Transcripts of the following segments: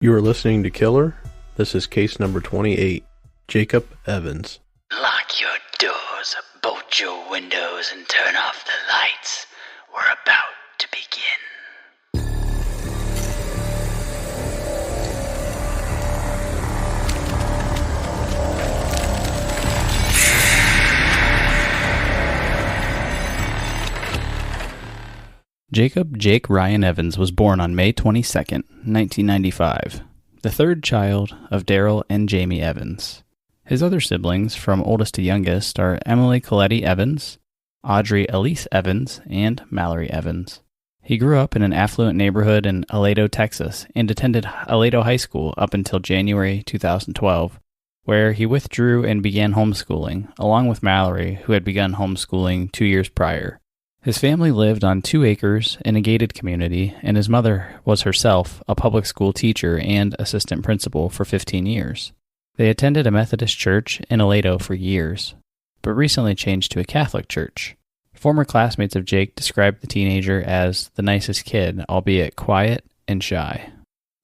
You are listening to Killer. This is case number 28, Jacob Evans. Lock your doors, bolt your windows, and turn off the lights. We're about to begin. Jacob Jake Ryan Evans was born on May 22nd, 1995, the third child of Daryl and Jamie Evans. His other siblings, from oldest to youngest, are Emily Coletti Evans, Audrey Elise Evans, and Mallory Evans. He grew up in an affluent neighborhood in Aledo, Texas, and attended Aledo High School up until January 2012, where he withdrew and began homeschooling, along with Mallory, who had begun homeschooling 2 years prior. His family lived on 2 acres in a gated community, and his mother was herself a public school teacher and assistant principal for 15 years. They attended a Methodist church in Aledo for years, but recently changed to a Catholic church. Former classmates of Jake described the teenager as the nicest kid, albeit quiet and shy.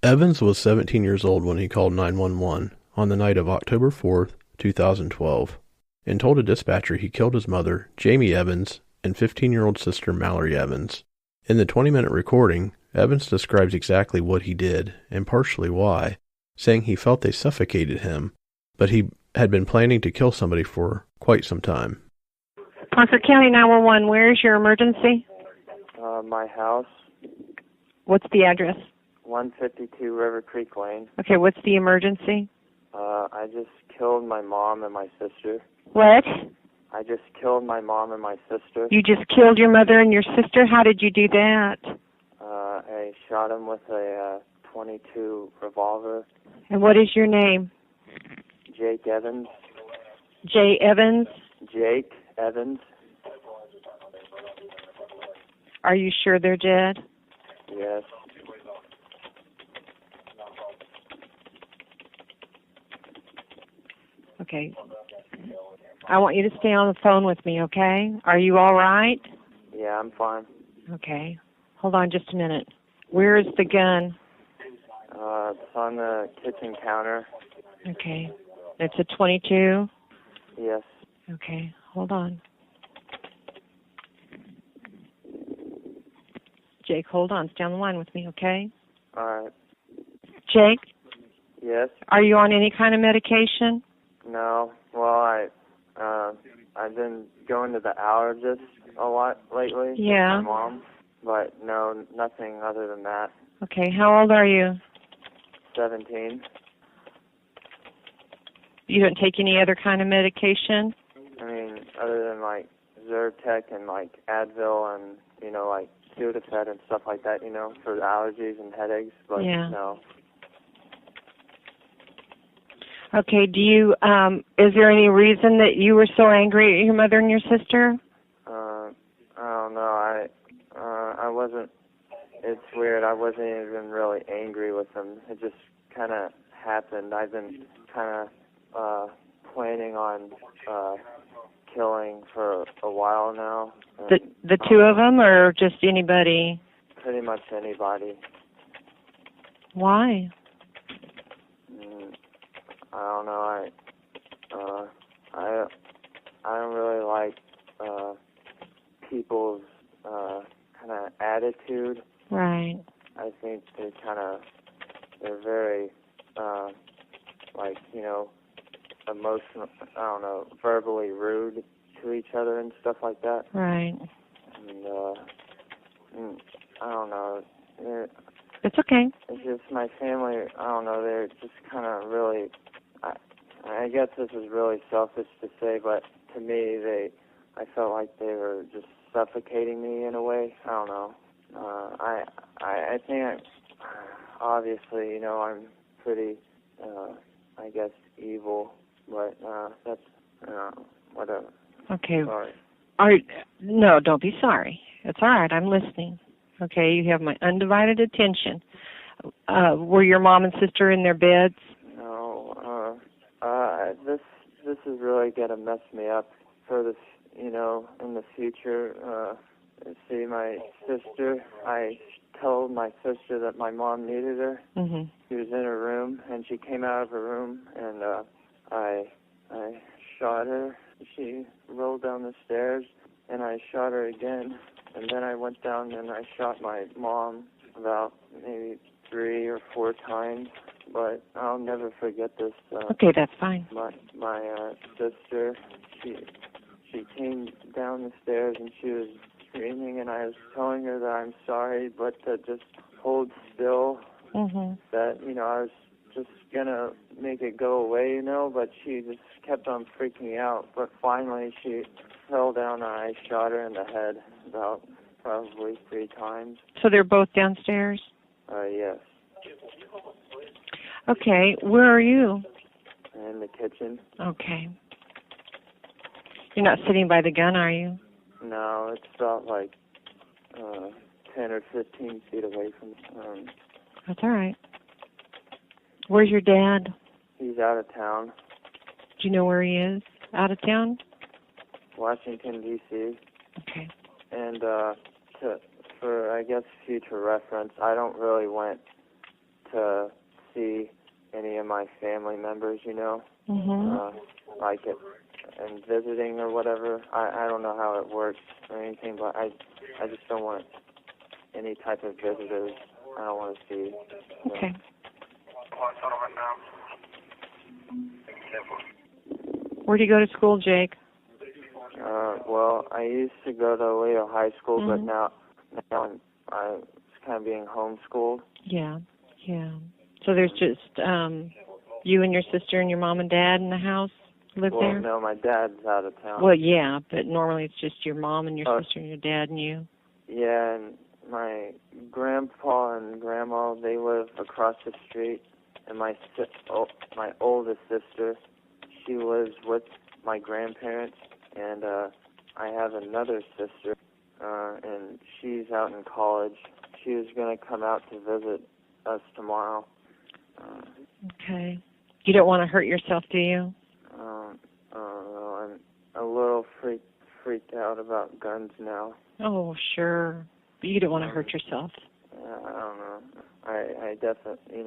Evans was 17 years old when he called 911 on the night of October 4th, 2012, and told a dispatcher he killed his mother, Jamie Evans, and 15-year-old sister Mallory Evans. In the 20-minute recording, Evans describes exactly what he did and partially why, saying he felt they suffocated him, but he had been planning to kill somebody for quite some time. Parker County 911, where is your emergency? My house. What's the address? 152 River Creek Lane. Okay, what's the emergency? I just killed my mom and my sister. What? I just killed my mom and my sister. You just killed your mother and your sister? How did you do that? I shot him with a .22 revolver. And what is your name? Jake Evans. Jay Evans? Jake Evans. Are you sure they're dead? Yes. Okay. I want you to stay on the phone with me, okay? Are you all right? Yeah, I'm fine. Okay. Hold on just a minute. Where is the gun? It's on the kitchen counter. Okay. It's a .22? Yes. Okay. Hold on. Jake, hold on. Stay on the line with me, okay? All right. Jake? Yes. Are you on any kind of medication? No. Well, I've been going to the allergist a lot lately. Yeah. With my mom, but no, nothing other than that. Okay. How old are you? 17. You don't take any other kind of medication? I mean, other than like Zyrtec and like Advil and like Sudafed and stuff like that, for allergies and headaches. But yeah. No. Okay, do you, is there any reason that you were so angry at your mother and your sister? I don't know. I wasn't, it's weird. I wasn't even really angry with them. It just kind of happened. I've been kind of planning on killing for a while now. The two of them, or just anybody? Pretty much anybody. Why? I don't know. I don't really like people's kind of attitude. Right. I think they're very emotional. I don't know, verbally rude to each other and stuff like that. Right. And I don't know. It's okay. It's just my family. I don't know. They're just kind of really. I guess this is really selfish to say, but to me, I felt like they were just suffocating me in a way. I don't know. I think, obviously, I'm pretty, I guess, evil, but that's, whatever. Okay. Sorry. No, don't be sorry. It's all right. I'm listening. Okay, you have my undivided attention. Were your mom and sister in their beds? No. This is really gonna mess me up for this, in the future. see, my sister, I told my sister that my mom needed her. Mhm. She was in her room, and she came out of her room, and I shot her. She rolled down the stairs, and I shot her again. And then I went down and I shot my mom about maybe 3 or 4 times. But I'll never forget this. Okay, that's fine. My sister, she came down the stairs and she was screaming, and I was telling her that I'm sorry, but to just hold still. Mhm. That, I was just gonna make it go away, but she just kept on freaking out. But finally she fell down and I shot her in the head about probably 3 times. So they're both downstairs? Yes. Okay, where are you? In the kitchen. Okay. You're not sitting by the gun, are you? No, it's about like 10 or 15 feet away from That's all right. Where's your dad? He's out of town. Do you know where he is? Out of town? Washington, D.C. Okay. And for, I guess, future reference, I don't really want to see any of my family members, Mhm. like it and visiting or whatever. I don't know how it works or anything, but I just don't want any type of visitors. I don't want to see. Okay. Where do you go to school, Jake? Well, I used to go to Leo High School, but Mhm. now I'm kind of being homeschooled. Yeah. So there's just you and your sister and your mom and dad in the house live Well, there? no, my dad's out of town. Well, yeah, but normally it's just your mom and your Oh. sister and your dad and you. Yeah, and my grandpa and grandma, they live across the street, and my oldest sister, she lives with my grandparents, and I have another sister, and she's out in college. She was going to come out to visit us tomorrow. Okay. You don't want to hurt yourself, do you? I'm a little freaked out about guns now. Oh, sure. But you don't want to hurt yourself. I don't know. I definitely,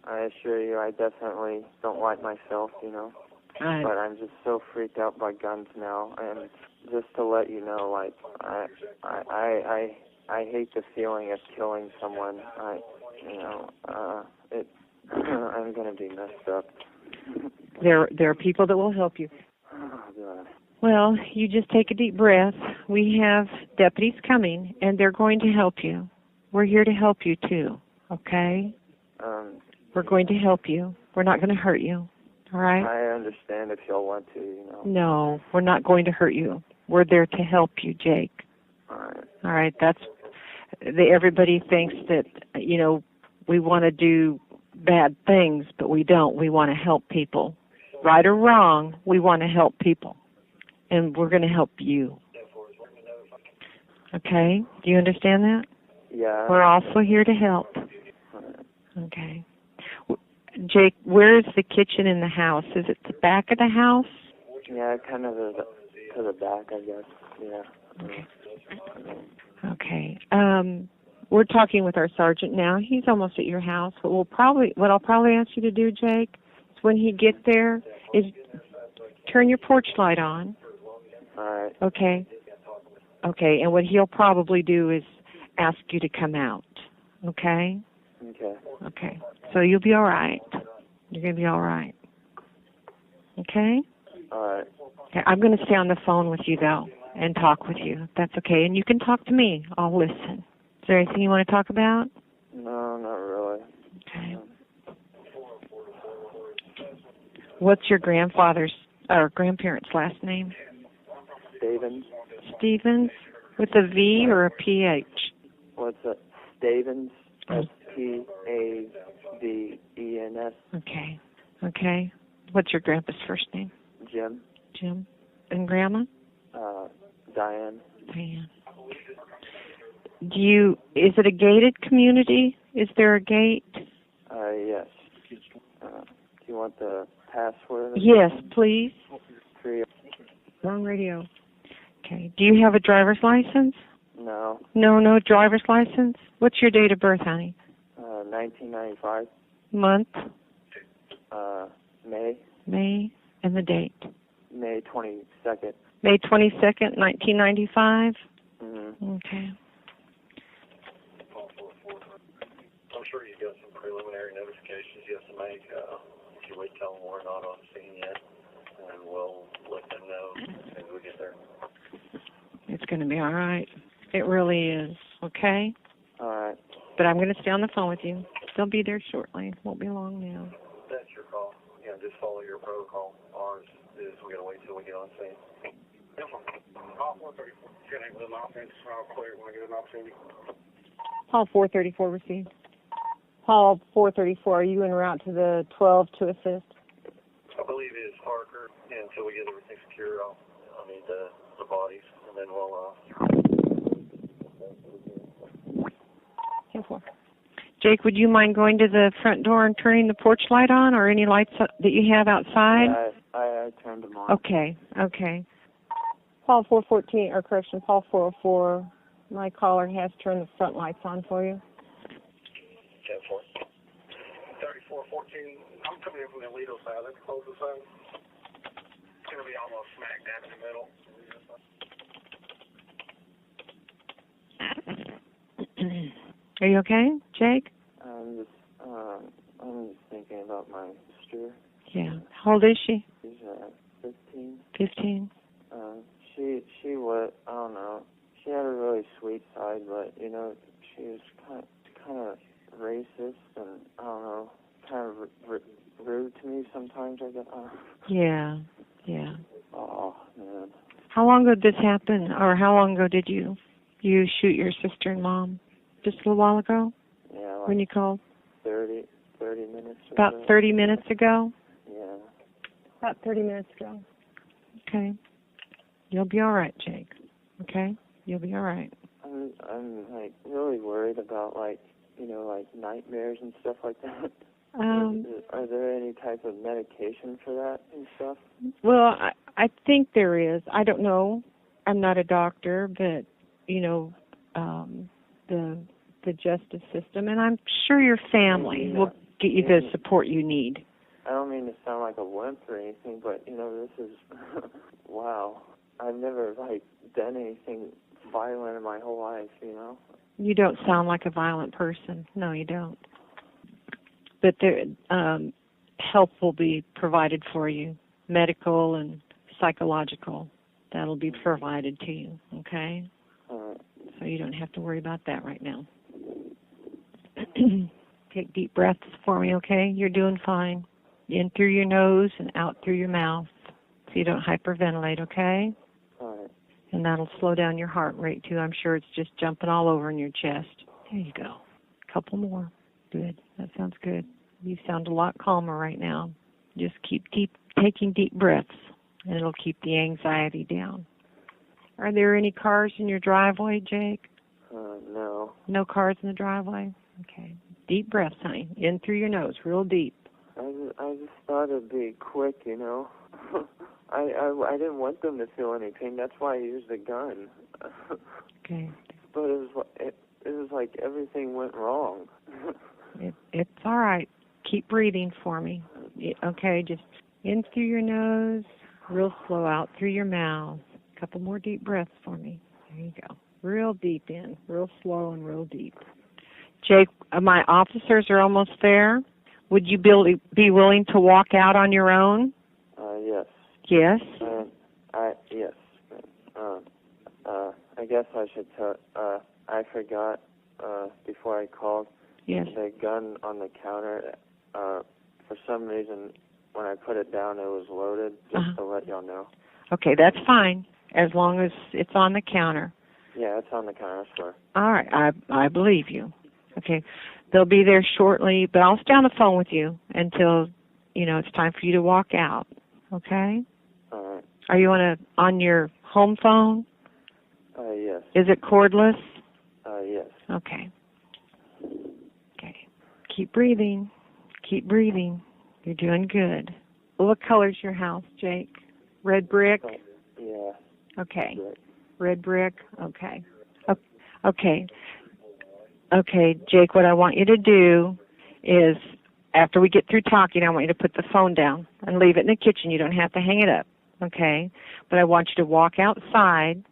I assure you, I definitely don't like myself, But I'm just so freaked out by guns now, and just to let you know, like, I hate the feeling of killing someone. I'm gonna be messed up. There are people that will help you. Oh God. Well, you just take a deep breath. We have deputies coming, and they're going to help you. We're here to help you, too, okay? We're going to help you. We're not going to hurt you, all right? I understand if y'all want to, No, we're not going to hurt you. We're there to help you, Jake. All right. All right, everybody thinks that, we want to do bad things, but we don't. We want to help people. Right or wrong, we want to help people. And we're going to help you. Okay? Do you understand that? Yeah. We're also here to help. Okay. Jake, where is the kitchen in the house? Is it the back of the house? Yeah, kind of to the back, I guess. Yeah. Okay. We're talking with our sergeant now. He's almost at your house. But what I'll probably ask you to do, Jake, is when he gets there, is turn your porch light on. All right. Okay. Okay. And what he'll probably do is ask you to come out. Okay. Okay. Okay. So you'll be all right. You're going to be all right. Okay? All right. Okay. I'm going to stay on the phone with you, though, and talk with you. That's okay. And you can talk to me. I'll listen. Is there anything you want to talk about? No, not really. Okay. What's your grandfather's or grandparents' last name? Stevens. Stevens? With a V or a PH? What's it? Stevens. Stavens. Okay. Okay. What's your grandpa's first name? Jim. Jim. And grandma? Diane. Diane. Is it a gated community? Is there a gate? Yes. Do you want the password? Yes, please. 3. Wrong radio. Okay. Do you have a driver's license? No. No driver's license? What's your date of birth, honey? 1995. Month? May. May. And the date? May 22nd. May 22nd, 1995? Mm-hmm. Okay. I'm sure you've got some preliminary notifications you have to make. If you wait till we're not on scene yet, and we'll let them know as soon as we get there. It's going to be all right. It really is, okay? All right. But I'm going to stay on the phone with you. They'll be there shortly. Won't be long now. That's your call. Yeah, just follow your protocol. Ours is we got to wait till we get on scene. Call 434. Can I get an offense? I'll clear when I get an opportunity. Hall 434 received. Hall 434, are you en route to the 12 to assist? I believe it is Parker. And until we get everything secure, I'll need the bodies, and then we'll 10-4. Jake, would you mind going to the front door and turning the porch light on, or any lights that you have outside? I turned them on. Okay. Hall 414, or correction, Hall 404, my caller has turned the front lights on for you. 10-4. 3414. I'm coming in from the Alito side. That's the closest side. It's going to be almost smack dab in the middle. Are you okay, Jake? I'm just thinking about my sister. Yeah. How old is she? She's 15. 15. She was, I don't know. She had a really sweet side, but she was kind of racist and I don't know, kind of rude to me sometimes. I guess. Yeah. Oh man. How long ago did this happen, or how long ago did you shoot your sister and mom? Just a little while ago? Yeah. Like when you called? 30 minutes. About 30 minutes ago? Yeah. About 30 minutes ago. Okay. You'll be all right, Jake. Okay? You'll be all right. I'm like really worried about like nightmares and stuff like that. Are there any type of medication for that and stuff? Well, I think there is. I don't know. I'm not a doctor, but the justice system, and I'm sure your family will get you the support you need. I don't mean to sound like a wimp or anything, but this is wow. I've never done anything violent in my whole life. You don't sound like a violent person. No, you don't. But there, help will be provided for you, medical and psychological. That'll be provided to you. Okay. So you don't have to worry about that right now. Take deep breaths for me, okay? You're doing fine. In through your nose and out through your mouth so you don't hyperventilate, okay? All right. And that'll slow down your heart rate, too. I'm sure it's just jumping all over in your chest. There you go. A couple more. Good. That sounds good. You sound a lot calmer right now. Just keep taking deep breaths, and it'll keep the anxiety down. Are there any cars in your driveway, Jake? No. No cars in the driveway? Okay. Deep breaths, honey. In through your nose, real deep. I just thought it'd be quick, I didn't want them to feel any pain. That's why I used the gun. Okay. But it was like everything went wrong. It's all right. Keep breathing for me. Okay, just in through your nose, real slow, out through your mouth. A couple more deep breaths for me. There you go. Real deep in, real slow and real deep. Jake, my officers are almost there. Would you be willing to walk out on your own? Yes. Yes? Yes. I guess I should tell, I forgot, before I called. Yes. The gun on the counter, for some reason, when I put it down, it was loaded, just to let y'all know. Okay, that's fine, as long as it's on the counter. Yeah, it's on the counter, I swear. All right, I believe you. Okay, they'll be there shortly, but I'll stay on the phone with you until, it's time for you to walk out. Okay? All right. Are you on your home phone? Yes. Is it cordless? Yes. Okay. Keep breathing. Keep breathing. You're doing good. What color's your house, Jake? Red brick? Yeah. Okay. Brick. Red brick? Okay. Okay. Okay, Jake, what I want you to do is, after we get through talking, I want you to put the phone down and leave it in the kitchen. You don't have to hang it up, okay? But I want you to walk outside,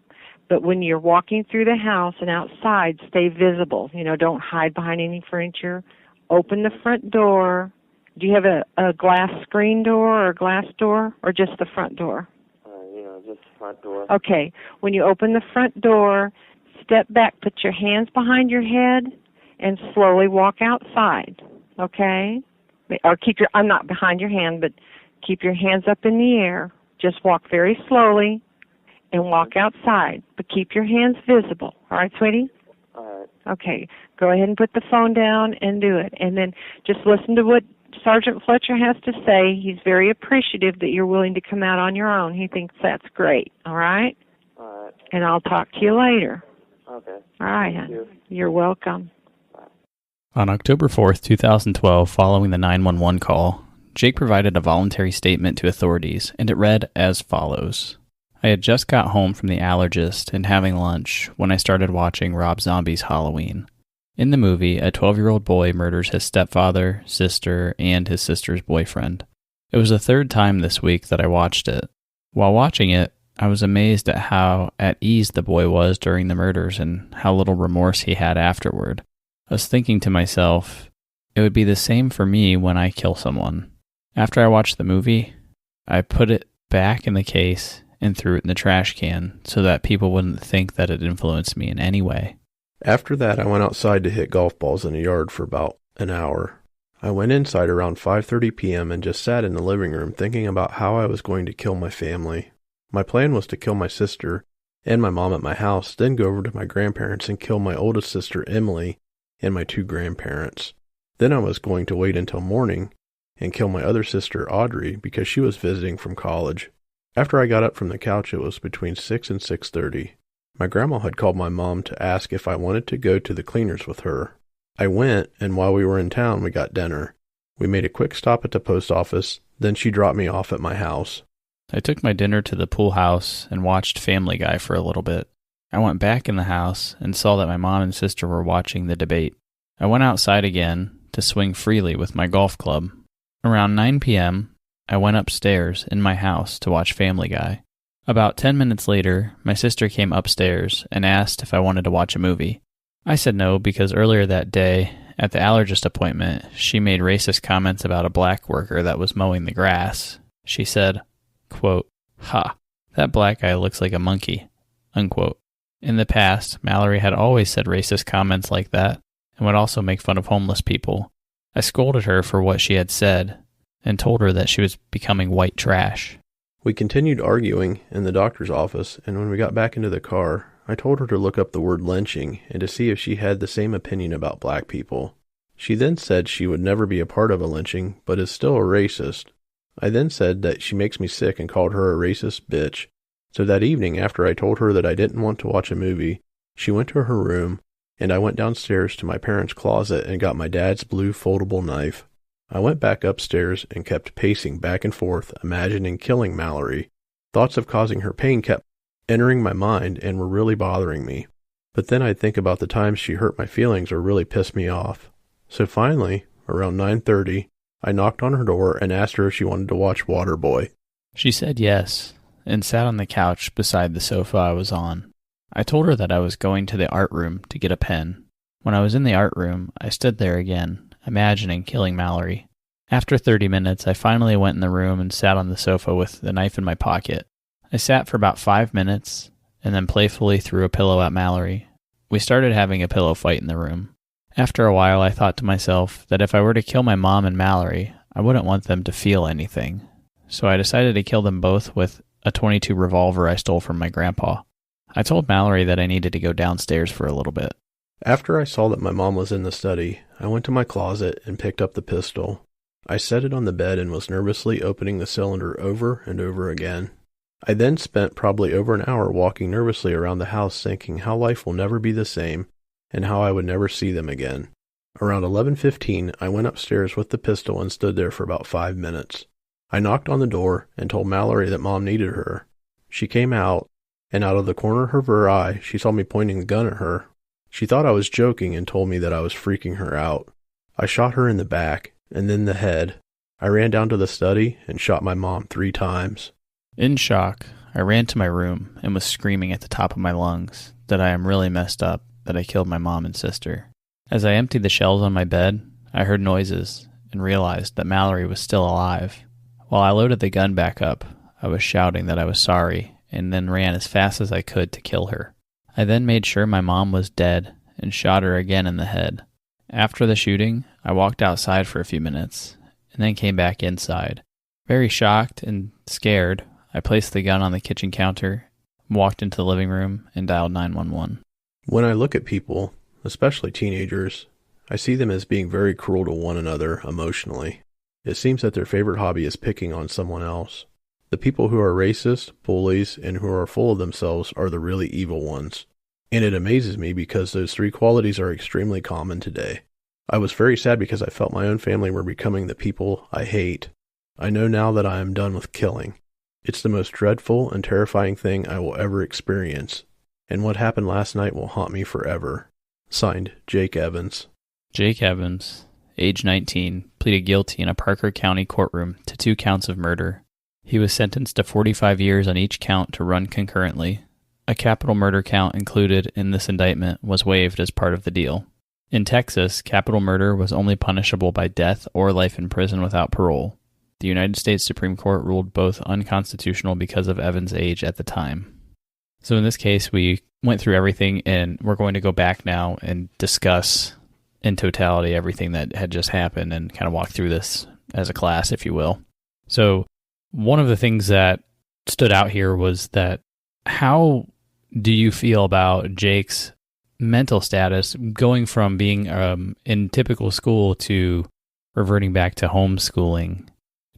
but when you're walking through the house and outside, stay visible. Don't hide behind any furniture. Open the front door. Do you have a glass screen door or a glass door, or just the front door? Just the front door. Okay. When you open the front door, step back, put your hands behind your head, and slowly walk outside, okay? Or I'm not behind your hand, but keep your hands up in the air. Just walk very slowly and walk outside, but keep your hands visible. All right, sweetie? All right. Okay. Go ahead and put the phone down and do it. And then just listen to what Sergeant Fletcher has to say. He's very appreciative that you're willing to come out on your own. He thinks that's great. All right? All right. And I'll talk to you later. Okay. All right, Thank you. You're welcome. On October 4th, 2012, following the 911 call, Jake provided a voluntary statement to authorities, and it read as follows. I had just got home from the allergist and having lunch when I started watching Rob Zombie's Halloween. In the movie, a 12-year-old boy murders his stepfather, sister, and his sister's boyfriend. It was the third time this week that I watched it. While watching it, I was amazed at how at ease the boy was during the murders and how little remorse he had afterward. I was thinking to myself, it would be the same for me when I kill someone. After I watched the movie, I put it back in the case and threw it in the trash can so that people wouldn't think that it influenced me in any way. After that, I went outside to hit golf balls in the yard for about an hour. I went inside around 5:30 p.m. and just sat in the living room thinking about how I was going to kill my family. My plan was to kill my sister and my mom at my house, then go over to my grandparents and kill my oldest sister, Emily, and my 2 grandparents. Then I was going to wait until morning and kill my other sister, Audrey, because she was visiting from college. After I got up from the couch, it was between 6 and 6:30. My grandma had called my mom to ask if I wanted to go to the cleaners with her. I went, and while we were in town, we got dinner. We made a quick stop at the post office, then she dropped me off at my house. I took my dinner to the pool house and watched Family Guy for a little bit. I went back in the house and saw that my mom and sister were watching the debate. I went outside again to swing freely with my golf club. Around 9 p.m., I went upstairs in my house to watch Family Guy. About 10 minutes later, my sister came upstairs and asked if I wanted to watch a movie. I said no because earlier that day, at the allergist appointment, she made racist comments about a black worker that was mowing the grass. She said, quote, "Ha, that black guy looks like a monkey," unquote. In the past, Mallory had always said racist comments like that and would also make fun of homeless people. I scolded her for what she had said and told her that she was becoming white trash. We continued arguing in the doctor's office, and when we got back into the car, I told her to look up the word lynching and to see if she had the same opinion about black people. She then said she would never be a part of a lynching, but is still a racist. I then said that she makes me sick and called her a racist bitch. So that evening, after I told her that I didn't want to watch a movie, she went to her room, and I went downstairs to my parents' closet and got my dad's blue foldable knife. I went back upstairs and kept pacing back and forth, imagining killing Mallory. Thoughts of causing her pain kept entering my mind and were really bothering me. But then I'd think about the times she hurt my feelings or really pissed me off. So finally, around 9:30, I knocked on her door and asked her if she wanted to watch Waterboy. She said yes, and sat on the couch beside the sofa I was on. I told her that I was going to the art room to get a pen. When I was in the art room, I stood there again, imagining killing Mallory. After 30 minutes, I finally went in the room and sat on the sofa with the knife in my pocket. I sat for about 5 minutes, and then playfully threw a pillow at Mallory. We started having a pillow fight in the room. After a while, I thought to myself that if I were to kill my mom and Mallory, I wouldn't want them to feel anything. So I decided to kill them both with a .22 revolver I stole from my grandpa. I told Mallory that I needed to go downstairs for a little bit. After I saw that my mom was in the study, I went to my closet and picked up the pistol. I set it on the bed and was nervously opening the cylinder over and over again. I then spent probably over an hour walking nervously around the house thinking how life will never be the same and how I would never see them again. Around 11:15, I went upstairs with the pistol and stood there for about 5 minutes. I knocked on the door and told Mallory that Mom needed her. She came out, and out of the corner of her eye, she saw me pointing the gun at her. She thought I was joking and told me that I was freaking her out. I shot her in the back, and then the head. I ran down to the study and shot my mom 3 times. In shock, I ran to my room and was screaming at the top of my lungs that I am really messed up, that I killed my mom and sister. As I emptied the shells on my bed, I heard noises and realized that Mallory was still alive. While I loaded the gun back up, I was shouting that I was sorry and then ran as fast as I could to kill her. I then made sure my mom was dead and shot her again in the head. After the shooting, I walked outside for a few minutes and then came back inside. Very shocked and scared, I placed the gun on the kitchen counter, walked into the living room, and dialed 911. When I look at people, especially teenagers, I see them as being very cruel to one another emotionally. It seems that their favorite hobby is picking on someone else. The people who are racist, bullies, and who are full of themselves are the really evil ones. And it amazes me because those 3 qualities are extremely common today. I was very sad because I felt my own family were becoming the people I hate. I know now that I am done with killing. It's the most dreadful and terrifying thing I will ever experience. And what happened last night will haunt me forever. Signed, Jake Evans. Jake Evans, age 19, pleaded guilty in a Parker County courtroom to 2 counts of murder. He was sentenced to 45 years on each count to run concurrently. A capital murder count included in this indictment was waived as part of the deal. In Texas, capital murder was only punishable by death or life in prison without parole. The United States Supreme Court ruled both unconstitutional because of Evans' age at the time. So in this case, we went through everything, and we're going to go back now and discuss in totality everything that had just happened and kind of walk through this as a class, if you will. So one of the things that stood out here was that how do you feel about Jake's mental status going from being in typical school to reverting back to homeschooling?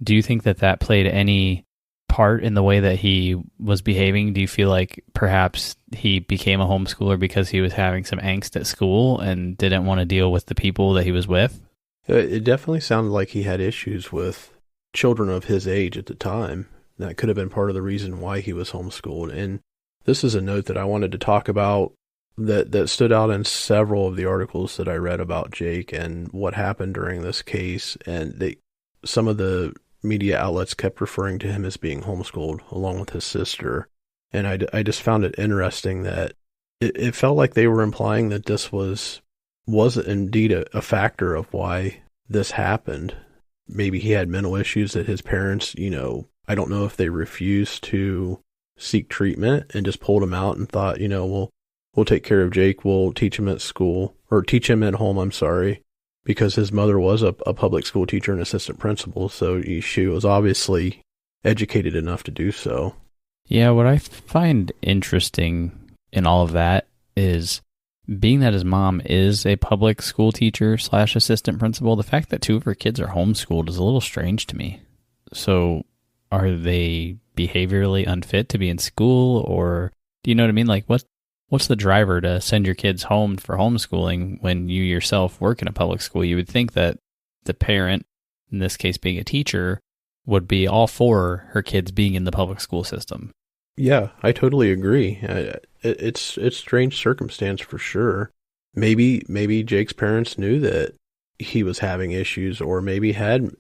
Do you think that that played any part in the way that he was behaving? Do you feel like perhaps he became a homeschooler because he was having some angst at school and didn't want to deal with the people that he was with? It definitely sounded like he had issues with children of his age at the time. That could have been part of the reason why he was homeschooled. And this is a note that I wanted to talk about that stood out in several of the articles that I read about Jake and what happened during this case. And some of the media outlets kept referring to him as being homeschooled along with his sister. And I just found it interesting that it felt like they were implying that this was indeed a factor of why this happened. Maybe he had mental issues that his parents, I don't know if they refused to seek treatment and just pulled him out and thought, we'll take care of Jake. We'll teach him at school, or teach him at home, I'm sorry, because his mother was a public school teacher and assistant principal. So she was obviously educated enough to do so. Yeah, what I find interesting in all of that is being that his mom is a public school teacher / assistant principal, the fact that 2 of her kids are homeschooled is a little strange to me. So are they behaviorally unfit to be in school, or do you know what I mean? Like what's the driver to send your kids home for homeschooling when you yourself work in a public school? You would think that the parent, in this case being a teacher, would be all for her kids being in the public school system. Yeah, I totally agree. It's strange circumstance for sure. Maybe Jake's parents knew that he was having issues, or maybe had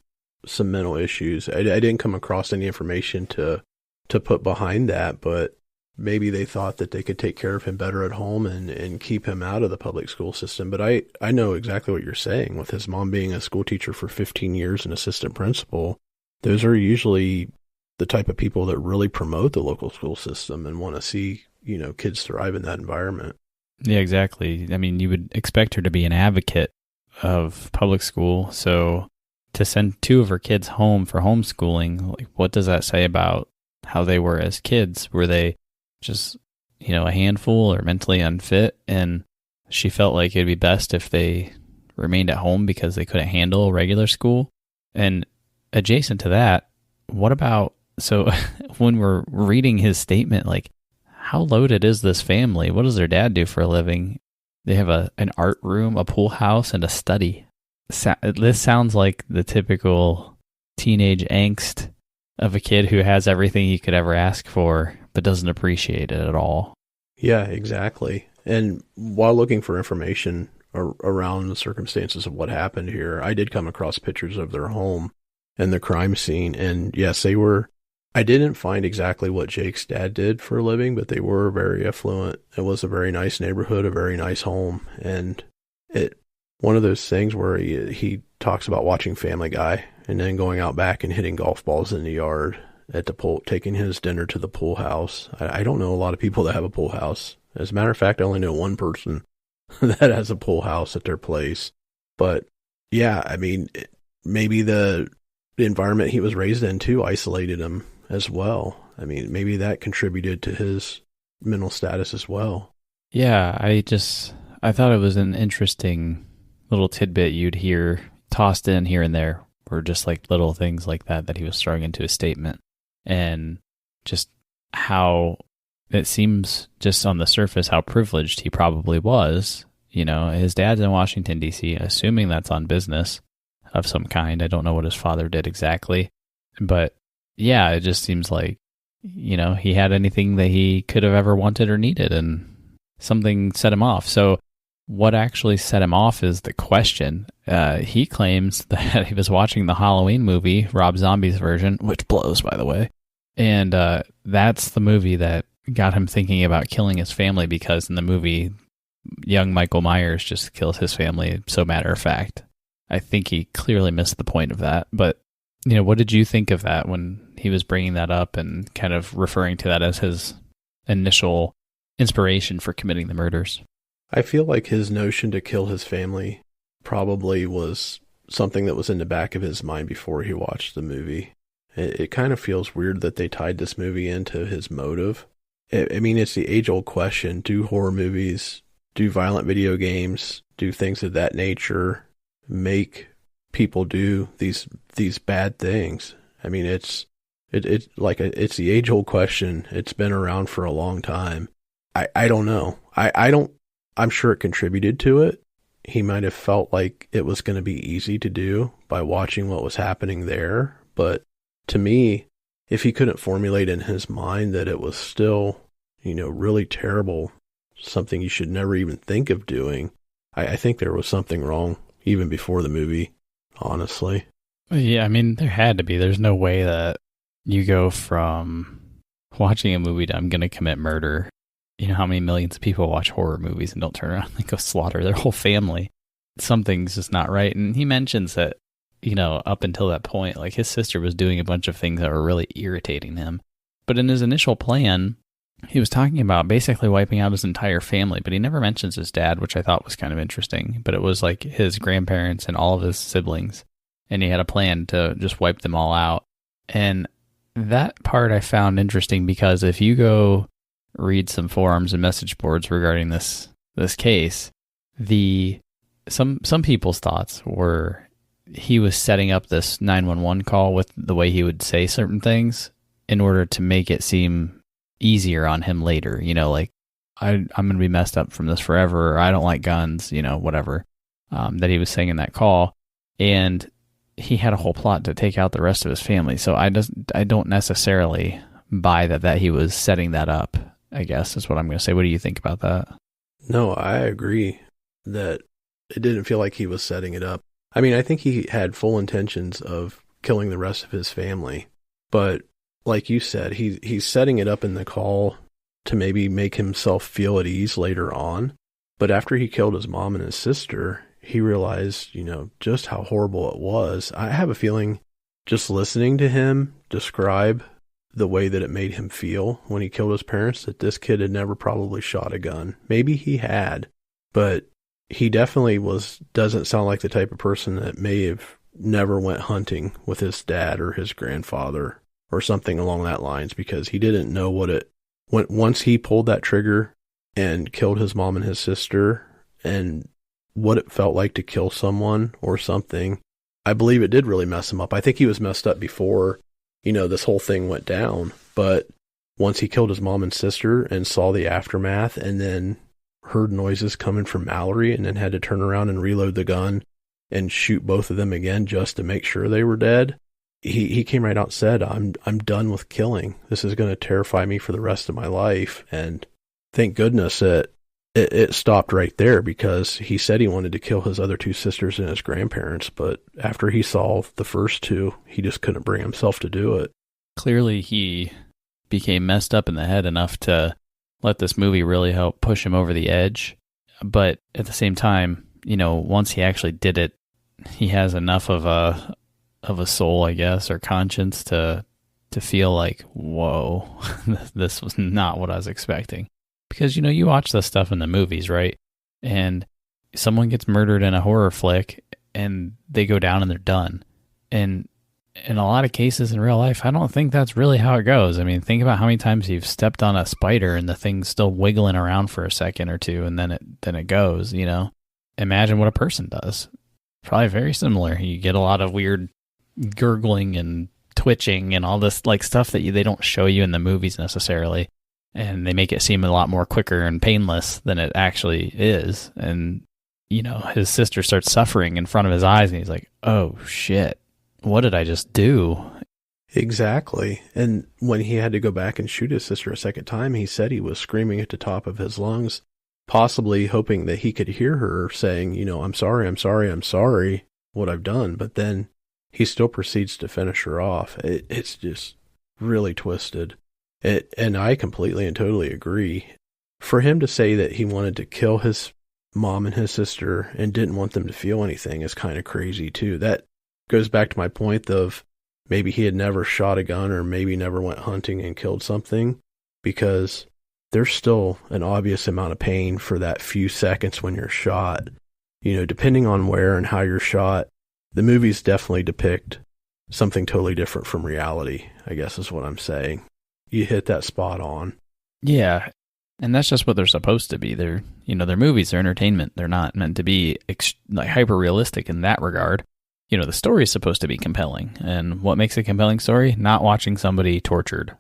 some mental issues. I didn't come across any information to put behind that, but maybe they thought that they could take care of him better at home and keep him out of the public school system. But I know exactly what you're saying. With his mom being a school teacher for 15 years and assistant principal, those are usually the type of people that really promote the local school system and want to see, kids thrive in that environment. Yeah, exactly. I mean, you would expect her to be an advocate of public school. So to send 2 of her kids home for homeschooling, like, what does that say about how they were as kids? Were they just, a handful or mentally unfit? And she felt like it'd be best if they remained at home because they couldn't handle regular school. And adjacent to that, what about, so when we're reading his statement, like, how loaded is this family? What does their dad do for a living? They have an art room, a pool house, and a study. This sounds like the typical teenage angst of a kid who has everything you could ever ask for, but doesn't appreciate it at all. Yeah, exactly. And while looking for information around the circumstances of what happened here, I did come across pictures of their home and the crime scene. And yes, I didn't find exactly what Jake's dad did for a living, but they were very affluent. It was a very nice neighborhood, a very nice home. And one of those things where he talks about watching Family Guy and then going out back and hitting golf balls in the yard at the pool, taking his dinner to the pool house. I don't know a lot of people that have a pool house. As a matter of fact, I only know one person that has a pool house at their place. But yeah, I mean, maybe the environment he was raised in too isolated him as well. I mean, maybe that contributed to his mental status as well. Yeah, I thought it was an interesting little tidbit you'd hear tossed in here and there, or just like little things like that he was throwing into a statement. And just how it seems just on the surface how privileged he probably was. You know, his dad's in Washington, D.C., assuming that's on business of some kind. I don't know what his father did exactly. But yeah, it just seems like, you know, he had anything that he could have ever wanted or needed, and something set him off. So what actually set him off is the question. He claims that he was watching the Halloween movie, Rob Zombie's version, which blows, by the way. And that's the movie that got him thinking about killing his family, because in the movie, young Michael Myers just kills his family so matter of fact. I think he clearly missed the point of that. But, you know, what did you think of that when he was bringing that up and kind of referring to that as his initial inspiration for committing the murders? I feel like his notion to kill his family probably was something that was in the back of his mind before he watched the movie. It kind of feels weird that they tied this movie into his motive. I mean, it's the age-old question. Do horror movies, do violent video games, do things of that nature make people do these bad things? I mean, it's the age-old question. It's been around for a long time. I don't know. I'm sure it contributed to it. He might have felt like it was going to be easy to do by watching what was happening there. But to me, if he couldn't formulate in his mind that it was still, you know, really terrible, something you should never even think of doing, I think there was something wrong even before the movie, honestly. Yeah, I mean, there had to be. There's no way that you go from watching a movie to I'm going to commit murder. You know how many millions of people watch horror movies and don't turn around and go slaughter their whole family? Something's just not right. And he mentions that, you know, up until that point, like his sister was doing a bunch of things that were really irritating him. But in his initial plan, he was talking about basically wiping out his entire family, but he never mentions his dad, which I thought was kind of interesting. But it was like his grandparents and all of his siblings, and he had a plan to just wipe them all out. And that part I found interesting, because if you go read some forums and message boards regarding this case, some people's thoughts were he was setting up this 911 call with the way he would say certain things in order to make it seem easier on him later. You know, like, I'm going to be messed up from this forever, or I don't like guns, you know, whatever, that he was saying in that call. And he had a whole plot to take out the rest of his family. So I don't necessarily buy that he was setting that up, I guess is what I'm going to say. What do you think about that? No, I agree that it didn't feel like he was setting it up. I mean, I think he had full intentions of killing the rest of his family, but like you said, he's setting it up in the call to maybe make himself feel at ease later on. But after he killed his mom and his sister, he realized, you know, just how horrible it was. I have a feeling, just listening to him describe the way that it made him feel when he killed his parents, that this kid had never probably shot a gun. Maybe he had, but he definitely doesn't sound like the type of person that may have never went hunting with his dad or his grandfather or something along that lines, because he didn't know once he pulled that trigger and killed his mom and his sister, and what it felt like to kill someone or something. I believe it did really mess him up. I think he was messed up before, you know, this whole thing went down. But once he killed his mom and sister and saw the aftermath, and then heard noises coming from Mallory, and then had to turn around and reload the gun and shoot both of them again just to make sure they were dead, he came right out and said, I'm done with killing. This is going to terrify me for the rest of my life. And thank goodness it stopped right there, because he said he wanted to kill his other two sisters and his grandparents. But after he saw the first two, he just couldn't bring himself to do it. Clearly he became messed up in the head enough to let this movie really help push him over the edge. But at the same time, once he actually did it, he has enough of a soul, I guess, or conscience to feel like, whoa, this was not what I was expecting. Because, you watch this stuff in the movies, right? And someone gets murdered in a horror flick and they go down and they're done. And in a lot of cases in real life, I don't think that's really how it goes. I mean, think about how many times you've stepped on a spider and the thing's still wiggling around for a second or two, and then it goes, Imagine what a person does. Probably very similar. You get a lot of weird gurgling and twitching and all this like stuff that they don't show you in the movies necessarily. And they make it seem a lot more quicker and painless than it actually is. And, his sister starts suffering in front of his eyes, and he's like, oh, shit, what did I just do? Exactly. And when he had to go back and shoot his sister a second time, he said he was screaming at the top of his lungs, possibly hoping that he could hear her saying, I'm sorry, what I've done. But then he still proceeds to finish her off. It's just really twisted. And I completely and totally agree. For him to say that he wanted to kill his mom and his sister and didn't want them to feel anything is kind of crazy too. That goes back to my point of maybe he had never shot a gun, or maybe never went hunting and killed something, because there's still an obvious amount of pain for that few seconds when you're shot. Depending on where and how you're shot, the movies definitely depict something totally different from reality, I guess is what I'm saying. You hit that spot on. Yeah, and that's just what they're supposed to be. They're movies, they're entertainment. They're not meant to be like hyper realistic in that regard. The story is supposed to be compelling, and what makes a compelling story? Not watching somebody tortured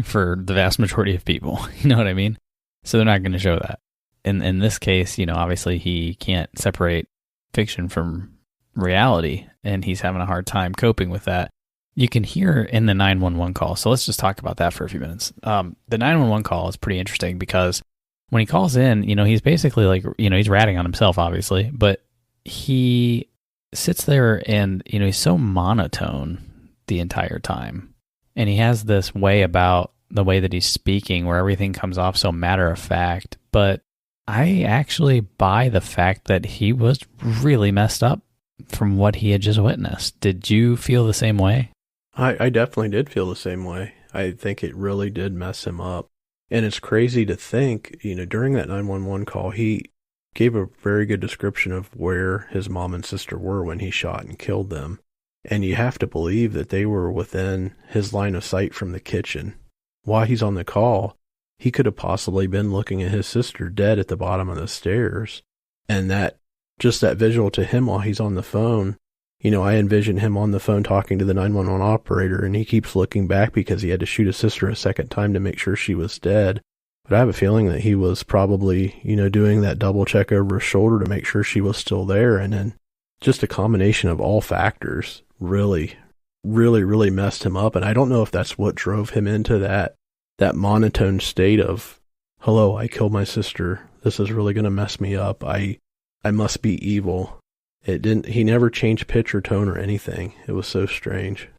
for the vast majority of people. You know what I mean? So they're not going to show that. In this case, obviously he can't separate fiction from reality, and he's having a hard time coping with that. You can hear in the 911 call. So let's just talk about that for a few minutes. The 911 call is pretty interesting because when he calls in, he's basically like, he's ratting on himself, obviously, but he sits there and, he's so monotone the entire time. And he has this way about the way that he's speaking where everything comes off so matter of fact. But I actually buy the fact that he was really messed up from what he had just witnessed. Did you feel the same way? I definitely did feel the same way. I think it really did mess him up. And it's crazy to think, during that 911 call, he gave a very good description of where his mom and sister were when he shot and killed them. And you have to believe that they were within his line of sight from the kitchen. While he's on the call, he could have possibly been looking at his sister dead at the bottom of the stairs. And that visual to him while he's on the phone, I envision him on the phone talking to the 911 operator, and he keeps looking back because he had to shoot his sister a second time to make sure she was dead. But I have a feeling that he was probably, doing that double check over his shoulder to make sure she was still there. And then just a combination of all factors really, really, really messed him up. And I don't know if that's what drove him into that monotone state of, hello, I killed my sister. This is really going to mess me up. I must be evil. He never changed pitch or tone or anything. It was so strange.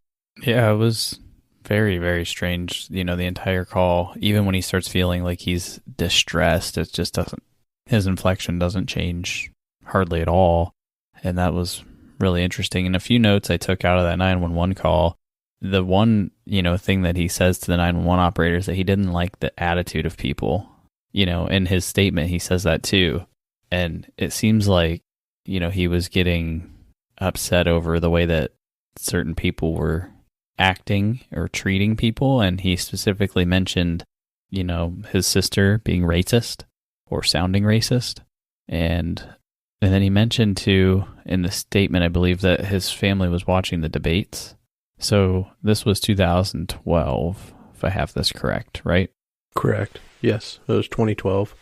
Yeah, it was very, very strange, the entire call. Even when he starts feeling like he's distressed, it just doesn't, his inflection doesn't change hardly at all. And that was really interesting. And a few notes I took out of that 911 call, the one, thing that he says to the 911 operator is that he didn't like the attitude of people. In his statement, he says that too. And it seems like, he was getting upset over the way that certain people were acting or treating people. And he specifically mentioned, his sister being racist or sounding racist. And then he mentioned too, in the statement, I believe, that his family was watching the debates. So this was 2012, if I have this correct, right? Correct. Yes, it was 2012.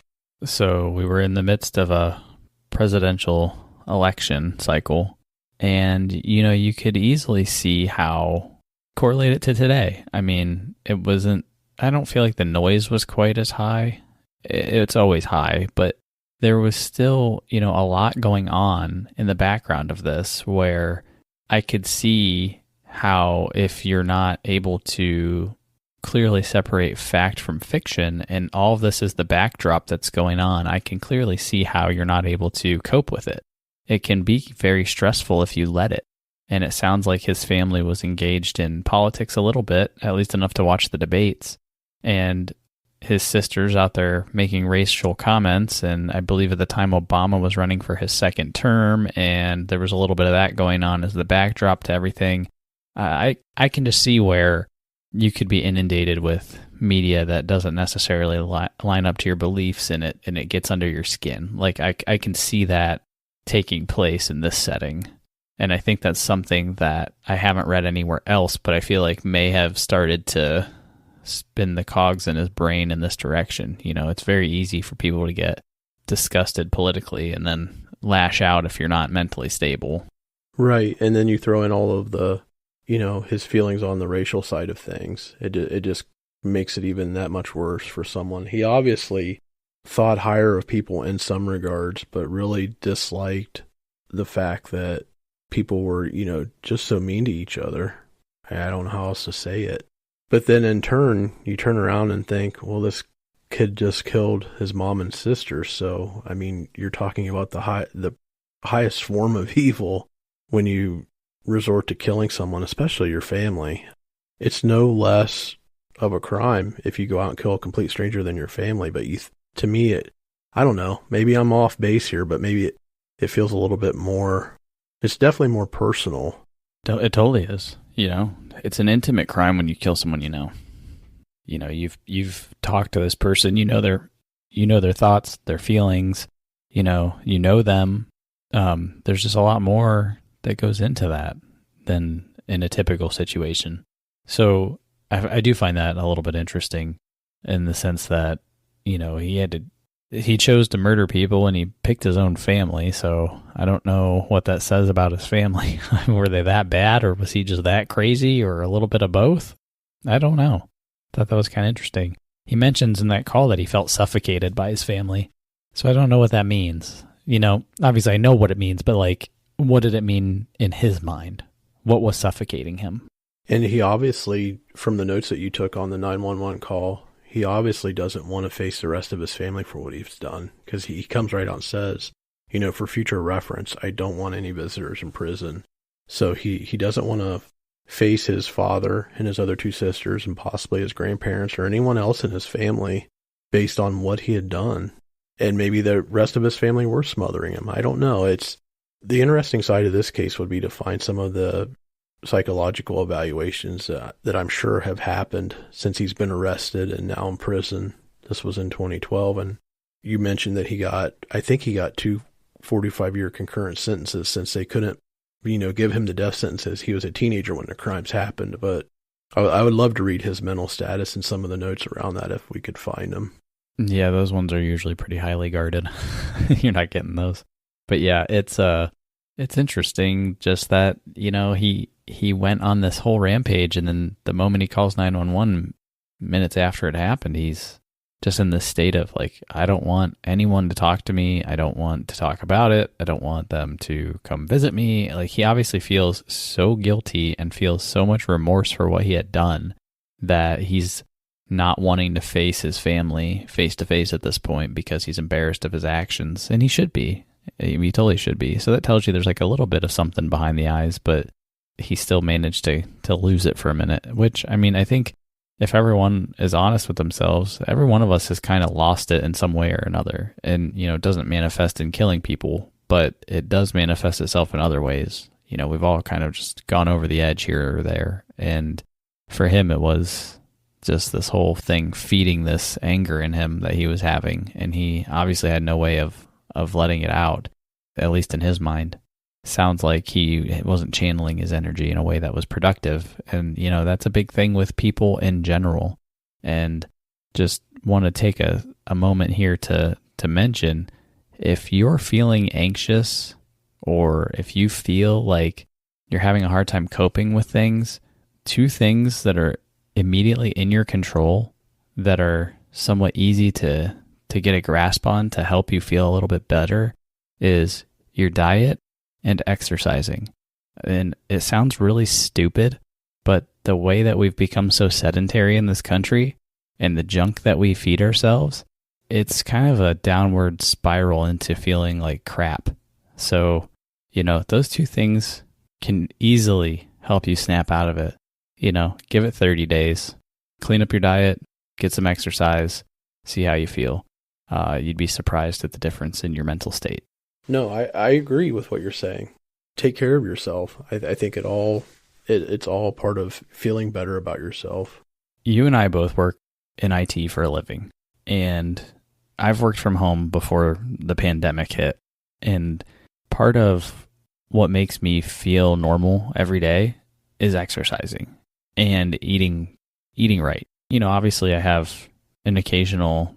So we were in the midst of a presidential election cycle, And, you could easily see how correlate it to today. I mean, I don't feel like the noise was quite as high. It's always high, but there was still, a lot going on in the background of this where I could see how if you're not able to clearly separate fact from fiction and all of this is the backdrop that's going on, I can clearly see how you're not able to cope with it. It can be very stressful if you let it. And it sounds like his family was engaged in politics a little bit, at least enough to watch the debates. And his sister's out there making racial comments. And I believe at the time Obama was running for his second term, and there was a little bit of that going on as the backdrop to everything. I can just see where you could be inundated with media that doesn't necessarily line up to your beliefs, and it gets under your skin. Like I can see that taking place in this setting. And I think that's something that I haven't read anywhere else, but I feel like may have started to spin the cogs in his brain in this direction. It's very easy for people to get disgusted politically and then lash out if you're not mentally stable. Right. And then you throw in all of the, his feelings on the racial side of things. It just makes it even that much worse for someone. He obviously thought higher of people in some regards, but really disliked the fact that people were, just so mean to each other. I don't know how else to say it. But then in turn, you turn around and think, well, this kid just killed his mom and sister. So, I mean, you're talking about the highest form of evil when you resort to killing someone, especially your family. It's no less of a crime if you go out and kill a complete stranger than your family. But to me, I don't know, maybe I'm off base here, but maybe it feels a little bit more, it's definitely more personal. It totally is. It's an intimate crime when you kill someone you've talked to this person, their thoughts, their feelings, you know them. There's just a lot more that goes into that than in a typical situation. So I do find that a little bit interesting in the sense that, he chose to murder people and he picked his own family. So I don't know what that says about his family. Were they that bad, or was he just that crazy, or a little bit of both? I don't know. Thought that was kind of interesting. He mentions in that call that he felt suffocated by his family. So I don't know what that means. Obviously I know what it means, but what did it mean in his mind? What was suffocating him? And he obviously, from the notes that you took on the 911 call, he obviously doesn't want to face the rest of his family for what he's done, because he comes right out and says, for future reference, I don't want any visitors in prison. So he doesn't want to face his father and his other two sisters and possibly his grandparents or anyone else in his family based on what he had done. And maybe the rest of his family were smothering him. I don't know. It's the interesting side of this case would be to find some of the psychological evaluations that I'm sure have happened since he's been arrested and now in prison. This was in 2012. And you mentioned that I think he got 2 45-year concurrent sentences since they couldn't, give him the death sentences. He was a teenager when the crimes happened, but I would love to read his mental status and some of the notes around that if we could find them. Yeah, those ones are usually pretty highly guarded. You're not getting those. But yeah, it's interesting just that, he went on this whole rampage, and then the moment he calls 911, minutes after it happened, he's just in this state of I don't want anyone to talk to me. I don't want to talk about it. I don't want them to come visit me. He obviously feels so guilty and feels so much remorse for what he had done that he's not wanting to face his family face to face at this point because he's embarrassed of his actions. And he should be. He totally should be. So that tells you there's a little bit of something behind the eyes, but he still managed to lose it for a minute, which, I think if everyone is honest with themselves, every one of us has kind of lost it in some way or another. And, it doesn't manifest in killing people, but it does manifest itself in other ways. We've all kind of just gone over the edge here or there. And for him, it was just this whole thing feeding this anger in him that he was having. And he obviously had no way of letting it out, at least in his mind. Sounds like he wasn't channeling his energy in a way that was productive. And, that's a big thing with people in general. And just want to take a moment here to mention, if you're feeling anxious or if you feel like you're having a hard time coping with things, two things that are immediately in your control that are somewhat easy to get a grasp on to help you feel a little bit better is your diet and exercising. And it sounds really stupid, but the way that we've become so sedentary in this country and the junk that we feed ourselves, it's kind of a downward spiral into feeling like crap. So, those two things can easily help you snap out of it. Give it 30 days, clean up your diet, get some exercise, see how you feel. You'd be surprised at the difference in your mental state. No, I agree with what you're saying. Take care of yourself. I think it's all part of feeling better about yourself. You and I both work in IT for a living, and I've worked from home before the pandemic hit. And part of what makes me feel normal every day is exercising and eating right. Obviously I have an occasional,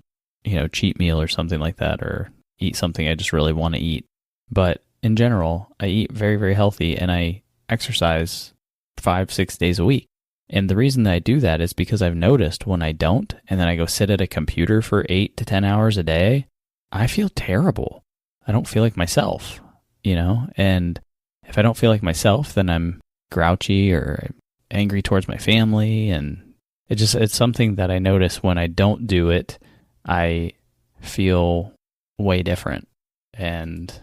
cheat meal or something like that, or eat something I just really want to eat. But in general, I eat very, very healthy and I exercise 5-6 days a week. And the reason that I do that is because I've noticed when I don't, and then I go sit at a computer for 8 to 10 hours a day, I feel terrible. I don't feel like myself, and if I don't feel like myself, then I'm grouchy or angry towards my family. And it's something that I notice when I don't do it, I feel way different. And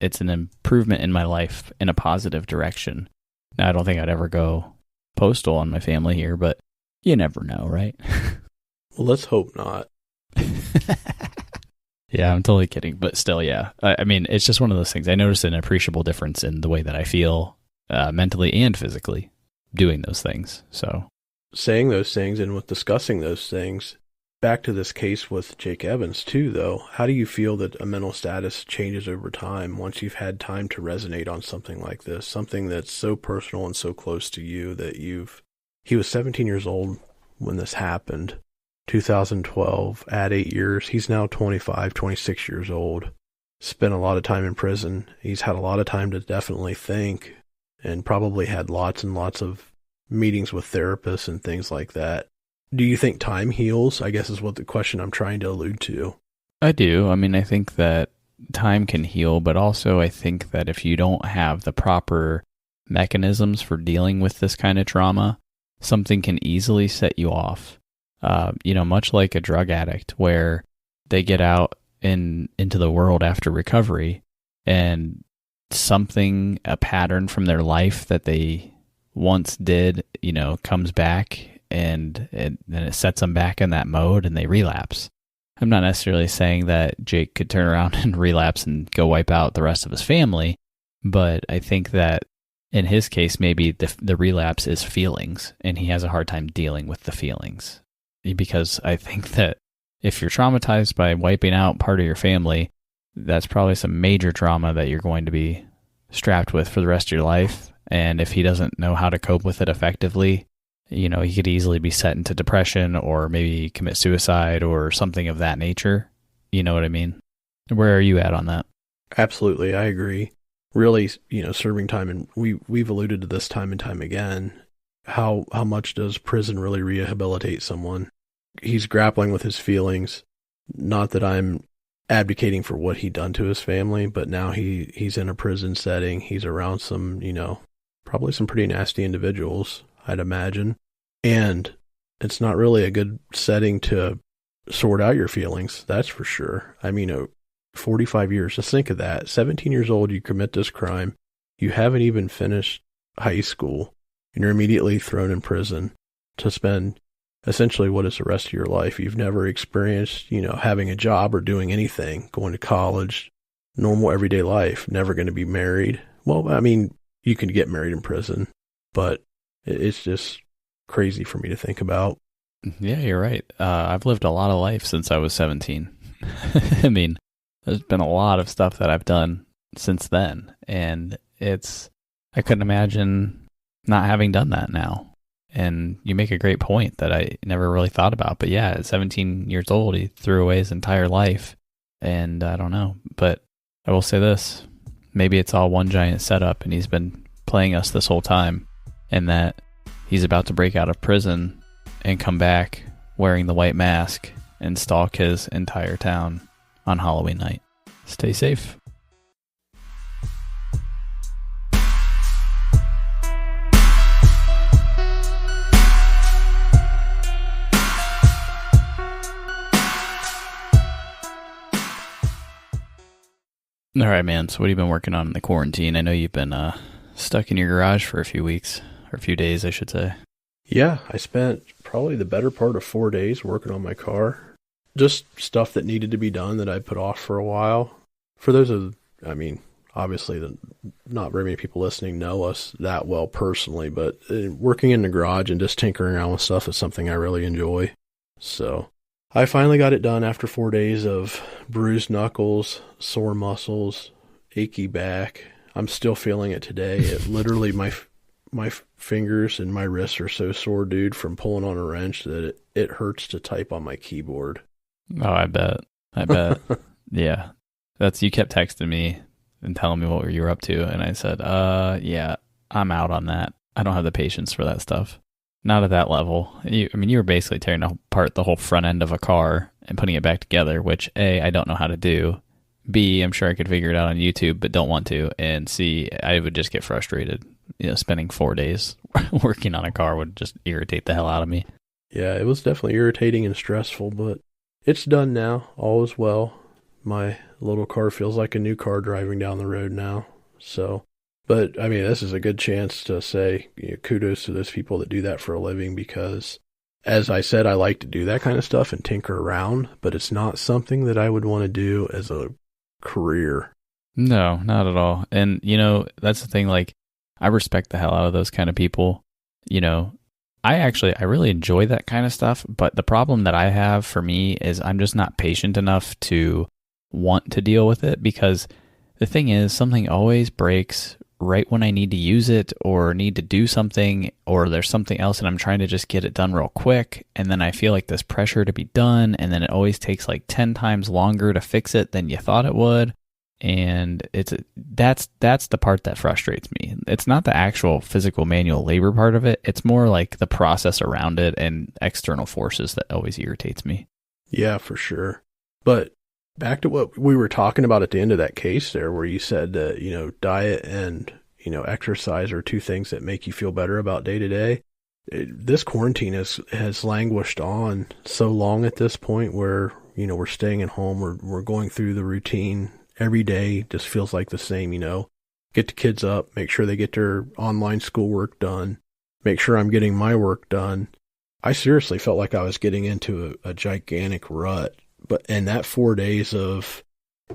it's an improvement in my life in a positive direction. Now, I don't think I'd ever go postal on my family here, but you never know, right? Well, let's hope not. Yeah, I'm totally kidding, but still, yeah. I mean, it's just one of those things. I noticed an appreciable difference in the way that I feel mentally and physically doing those things. So, saying those things and with discussing those things, back to this case with Jake Evans too, though, how do you feel that a mental status changes over time once you've had time to resonate on something like this, something that's so personal and so close to you that he was 17 years old when this happened, 2012, at 8 years. He's now 25, 26 years old, spent a lot of time in prison. He's had a lot of time to definitely think and probably had lots and lots of meetings with therapists and things like that. Do you think time heals? I guess is what the question I'm trying to allude to. I do. I mean, I think that time can heal, but also I think that if you don't have the proper mechanisms for dealing with this kind of trauma, something can easily set you off. Much like a drug addict where they get out into the world after recovery and something, a pattern from their life that they once did, comes back and then it sets them back in that mode and they relapse. I'm not necessarily saying that Jake could turn around and relapse and go wipe out the rest of his family, but I think that in his case, maybe the relapse is feelings and he has a hard time dealing with the feelings. Because I think that if you're traumatized by wiping out part of your family, that's probably some major trauma that you're going to be strapped with for the rest of your life. And if he doesn't know how to cope with it effectively, he could easily be set into depression or maybe commit suicide or something of that nature. You know what I mean? Where are you at on that? Absolutely, I agree. Really, serving time, and we've alluded to this time and time again. How much does prison really rehabilitate someone? He's grappling with his feelings. Not that I'm advocating for what he done to his family, but now he's in a prison setting. He's around some, probably some pretty nasty individuals, I'd imagine. And it's not really a good setting to sort out your feelings, that's for sure. I mean, 45 years, just think of that. 17 years old, you commit this crime. You haven't even finished high school, and you're immediately thrown in prison to spend essentially what is the rest of your life. You've never experienced, having a job or doing anything, going to college, normal everyday life, never going to be married. Well, I mean, you can get married in prison, but it's just crazy for me to think about. Yeah, you're right. I've lived a lot of life since I was 17. I mean, there's been a lot of stuff that I've done since then, and I couldn't imagine not having done that now. And you make a great point that I never really thought about. But yeah, at 17 years old, he threw away his entire life. And I don't know. But I will say this, maybe it's all one giant setup and he's been playing us this whole time, and that he's about to break out of prison and come back wearing the white mask and stalk his entire town on Halloween night. Stay safe. All right, man. So what have you been working on in the quarantine? I know you've been stuck in your garage for a few weeks, or a few days, I should say. Yeah, I spent probably the better part of 4 days working on my car. Just stuff that needed to be done that I put off for a while. For those obviously not very many people listening know us that well personally, but working in the garage and just tinkering around with stuff is something I really enjoy. So I finally got it done after 4 days of bruised knuckles, sore muscles, achy back. I'm still feeling it today. It literally, my fingers and my wrists are so sore, dude, from pulling on a wrench that it hurts to type on my keyboard. Oh, I bet. Yeah. You kept texting me and telling me what you were up to, and I said, yeah, I'm out on that. I don't have the patience for that stuff. Not at that level. You were basically tearing apart the whole front end of a car and putting it back together, which A, I don't know how to do. B, I'm sure I could figure it out on YouTube, but don't want to. And C, I would just get frustrated. Spending 4 days working on a car would just irritate the hell out of me. Yeah, it was definitely irritating and stressful, but it's done now. All is well. My little car feels like a new car driving down the road now. So, but this is a good chance to say kudos to those people that do that for a living, because as I said, I like to do that kind of stuff and tinker around, but it's not something that I would want to do as a career. No, not at all. And, that's the thing, like, I respect the hell out of those kind of people. I really enjoy that kind of stuff, but the problem that I have for me is I'm just not patient enough to want to deal with it, because the thing is, something always breaks right when I need to use it or need to do something, or there's something else and I'm trying to just get it done real quick, and then I feel like this pressure to be done, and then it always takes like 10 times longer to fix it than you thought it would. And that's the part that frustrates me. It's not the actual physical manual labor part of it. It's more like the process around it and external forces that always irritates me. Yeah, for sure. But back to what we were talking about at the end of that case there, where you said that, diet and, exercise are two things that make you feel better about day to day. This quarantine has languished on so long at this point where, we're staying at home. We're going through the routine. Every day just feels like the same, get the kids up, make sure they get their online schoolwork done, make sure I'm getting my work done. I seriously felt like I was getting into a gigantic rut. And that 4 days of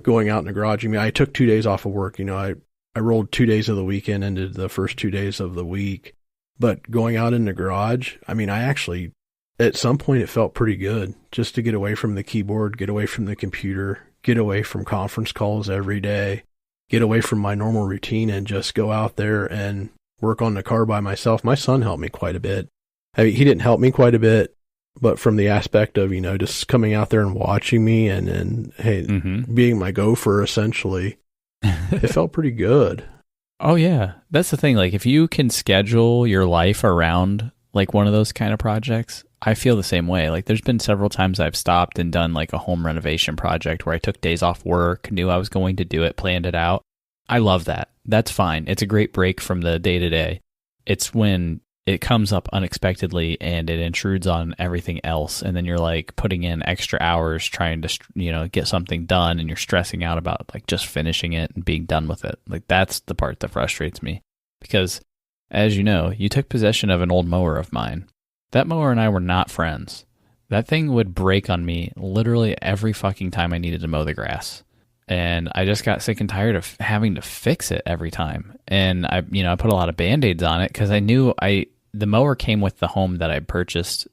going out in the garage, I took 2 days off of work. I rolled 2 days of the weekend into the first 2 days of the week. But going out in the garage, I actually, at some point it felt pretty good just to get away from the keyboard, get away from the computer, get away from conference calls every day, get away from my normal routine, and just go out there and work on the car by myself. My son helped me quite a bit. He didn't help me quite a bit, but from the aspect of, just coming out there and watching me and hey, being my gopher, essentially, it felt pretty good. Oh, yeah. That's the thing. Like, if you can schedule your life around like one of those kind of projects, I feel the same way. Like, there's been several times I've stopped and done like a home renovation project where I took days off work, knew I was going to do it, planned it out. I love that. That's fine. It's a great break from the day to day. It's when it comes up unexpectedly and it intrudes on everything else. And then you're like putting in extra hours trying to, get something done, and you're stressing out about like just finishing it and being done with it. Like, that's the part that frustrates me, because as you know, you took possession of an old mower of mine. That mower and I were not friends. That thing would break on me literally every fucking time I needed to mow the grass. And I just got sick and tired of having to fix it every time. And I put a lot of Band-Aids on it because I knew the mower came with the home that I purchased,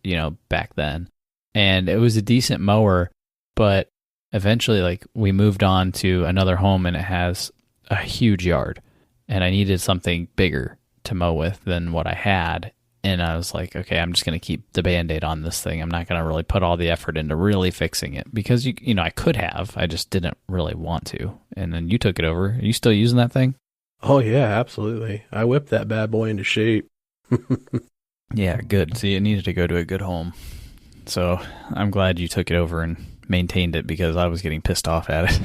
back then. And it was a decent mower, but eventually like we moved on to another home and it has a huge yard, and I needed something bigger to mow with than what I had. And I was like, okay, I'm just going to keep the Band-Aid on this thing. I'm not going to really put all the effort into really fixing it because, you know, I could have. I just didn't really want to. And then you took it over. Are you still using that thing? Oh, yeah, absolutely. I whipped that bad boy into shape. Yeah, good. See, it needed to go to a good home. So I'm glad you took it over and maintained it because I was getting pissed off at it.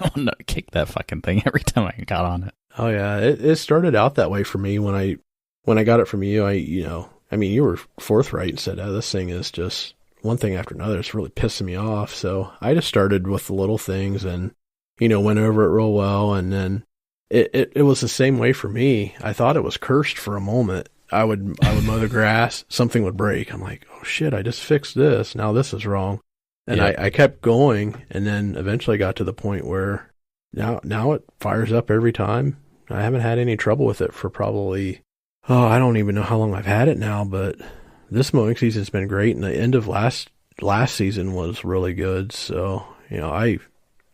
I wanted to kick that fucking thing every time I got on it. Oh, yeah. It started out that way for me when I got it from you. You were forthright and said, this thing is just one thing after another. It's really pissing me off. So I just started with the little things and, went over it real well. And then it was the same way for me. I thought it was cursed for a moment. I would mow the grass, something would break. I'm like, oh shit, I just fixed this. Now this is wrong. And yeah. I kept going and then eventually got to the point where now it fires up every time. I haven't had any trouble with it for probably, I don't even know how long I've had it now, but this mowing season's been great. And the end of last season was really good. So,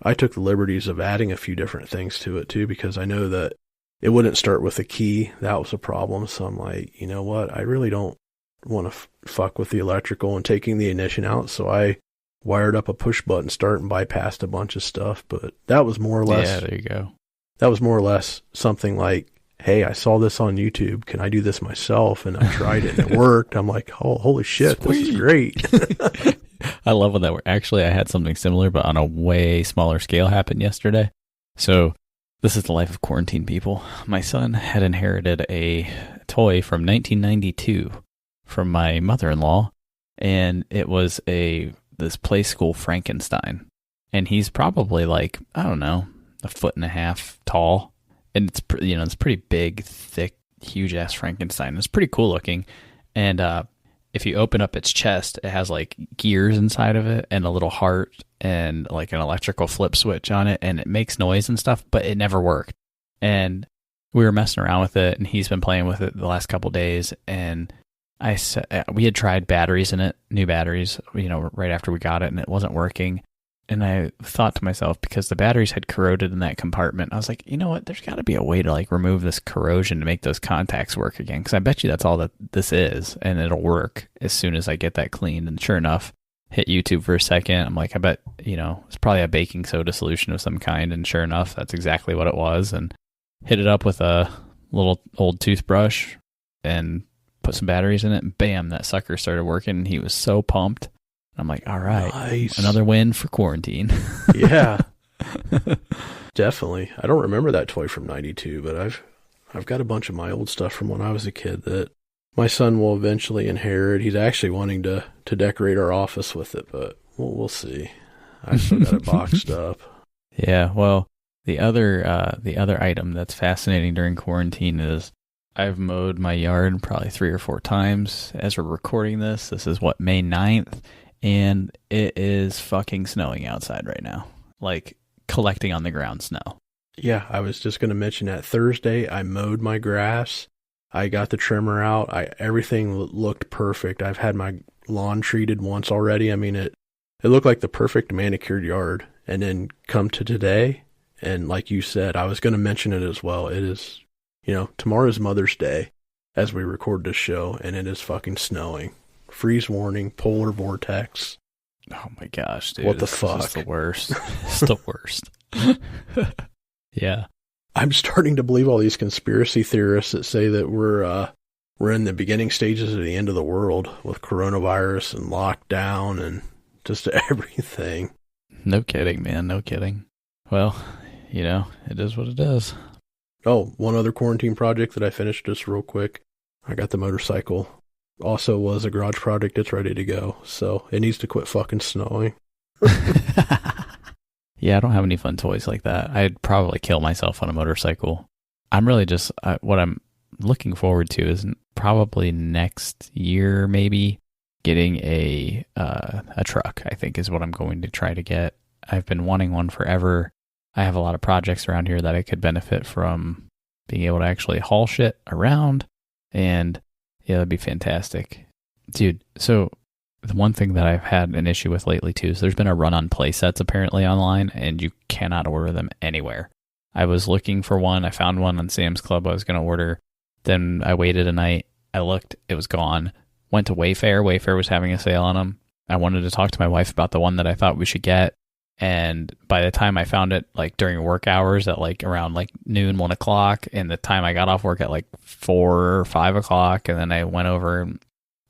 I took the liberties of adding a few different things to it too, because I know that it wouldn't start with a key. That was a problem. So I'm like, you know what? I really don't want to fuck with the electrical and taking the ignition out. So I wired up a push button start and bypassed a bunch of stuff. But that was more or less. Yeah, there you go. That was more or less something like, hey, I saw this on YouTube. Can I do this myself? And I tried it and it worked. I'm like, oh, holy shit, Sweet. This is great. I love when that worked. Actually, I had something similar, but on a way smaller scale happen yesterday. So this is the life of quarantine people. My son had inherited a toy from 1992 from my mother-in-law, and it was this play school Frankenstein. And he's probably like, I don't know, 1.5 feet tall. And it's pretty big, thick, huge ass Frankenstein. It's pretty cool looking. And if you open up its chest, it has like gears inside of it and a little heart and like an electrical flip switch on it, and it makes noise and stuff, but it never worked. And we were messing around with it, and he's been playing with it the last couple of days. And we had tried batteries in it, new batteries, right after we got it, and it wasn't working. And I thought to myself, because the batteries had corroded in that compartment, I was like, you know what? There's got to be a way to like remove this corrosion to make those contacts work again. Because I bet you that's all that this is, and it'll work as soon as I get that cleaned. And sure enough, hit YouTube for a second. I'm like, I bet, it's probably a baking soda solution of some kind. And sure enough, that's exactly what it was. And hit it up with a little old toothbrush and put some batteries in it. And bam, that sucker started working. And he was so pumped. I'm like, all right, nice. Another win for quarantine. Yeah, definitely. I don't remember that toy from 92, but I've got a bunch of my old stuff from when I was a kid that my son will eventually inherit. He's actually wanting to decorate our office with it, but we'll see. I've still got it boxed up. Yeah, well, the other item that's fascinating during quarantine is I've mowed my yard probably 3 or 4 times as we're recording this. This is May 9th. And it is fucking snowing outside right now. Like, collecting on the ground snow. Yeah, I was just going to mention that Thursday I mowed my grass. I got the trimmer out. Everything looked perfect. I've had my lawn treated once already. I mean, it looked like the perfect manicured yard. And then come to today, and like you said, I was going to mention it as well. It is, tomorrow's Mother's Day as we record this show, and it is fucking snowing. Freeze warning, polar vortex. Oh my gosh, dude. What the fuck? It's the worst. It's the worst. Yeah. I'm starting to believe all these conspiracy theorists that say that we're in the beginning stages of the end of the world with coronavirus and lockdown and just everything. No kidding, man. No kidding. Well, it is what it is. Oh, one other quarantine project that I finished just real quick. I got the motorcycle. Also was a garage project. It's ready to go. So it needs to quit fucking snowing. Yeah, I don't have any fun toys like that. I'd probably kill myself on a motorcycle. I'm really just, what I'm looking forward to is probably next year, maybe getting a truck, I think is what I'm going to try to get. I've been wanting one forever. I have a lot of projects around here that I could benefit from being able to actually haul shit around. And yeah, that'd be fantastic. Dude, so the one thing that I've had an issue with lately too is there's been a run on play sets apparently online, and you cannot order them anywhere. I was looking for one. I found one on Sam's Club I was going to order. Then I waited a night I looked, it was gone. Went to Wayfair. Wayfair was having a sale on them. I wanted to talk to my wife about the one that I thought we should get. And by the time I found it, like during work hours at like around like noon, 1 o'clock, and the time I got off work at like 4 or 5 o'clock, and then I went over and